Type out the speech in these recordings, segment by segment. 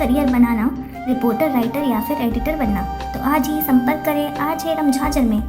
Career बनाना, reporter, writer या फिर editor बनना, तो आज ही संपर्क करें आज है रमझाझर में।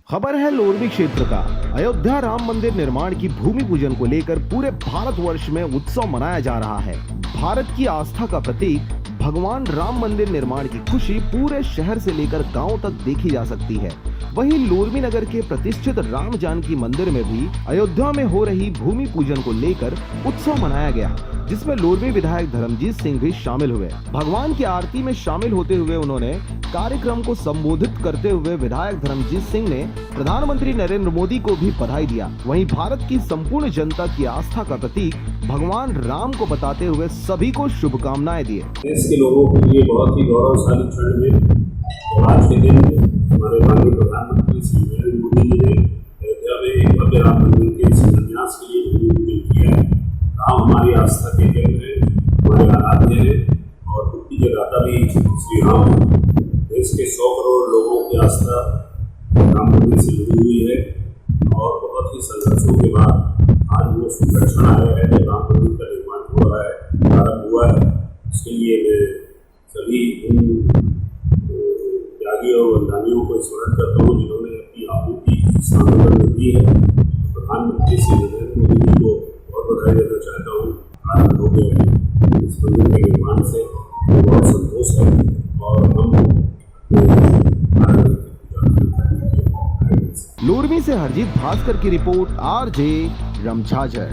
खबर है लोरमी क्षेत्र का। अयोध्या राम मंदिर निर्माण की भूमि पूजन को लेकर पूरे भारतवर्ष में उत्सव मनाया जा रहा है। भारत की आस्था का प्रतीक भगवान राम मंदिर निर्माण की खुशी पूरे शहर से लेकर गांव तक देखी जा सकती है। वहीं लोरमी नगर के प्रतिष्ठित राम जानकी मंदिर में भी अयोध्या में हो रही भूमि पूजन को लेकर उत्सव मनाया गया, जिसमें लोरमी विधायक धर्मजीत सिंह भी शामिल हुए। भगवान की आरती में शामिल होते हुए उन्होंने कार्यक्रम को संबोधित करते हुए विधायक धर्मजीत सिंह ने प्रधानमंत्री नरेंद्र मोदी को भी बधाई दिया। वहीं भारत की संपूर्ण जनता की आस्था का प्रतीक भगवान राम को बताते हुए सभी को शुभकामनाएं दिए। देश के लोगों के लिए बहुत ही गौरवशाली क्षण में आज के दिन हमारे माननीय प्रधानमंत्री श्री नरेंद्र मोदी जी ने अयोध्या में एक भव्य राम मंदिर के शिलान्यास के लिए भूमि पूजन किया है। राम हमारी आस्था के केंद्र है, हमारे आराध्य है और मुक्ति के दाता भी श्री राम है। देश के 100 करोड़ लोगों की आस्था राम मंदिर से जुड़ी हुई है और बहुत ही संघर्षों के बाद आज वो सुरक्षण आया है जब राम मंदिर का निर्माण हो रहा है, प्रारंभ हुआ है। इसके लिए मैं सभी त्यागी और वंदानियों को स्मरण करता हूँ जिन्होंने अपनी आहुति इस आंदोलन में दी है। प्रधानमंत्री श्री नरेंद्र मोदी जी को बहुत बधाई देना चाहता हूँ। आरंभ हो गया है इस मंदिर के निर्माण से, बहुत संतोष है और हम लोरमी से हरजीत भास्कर की रिपोर्ट, RJ रमझाझर।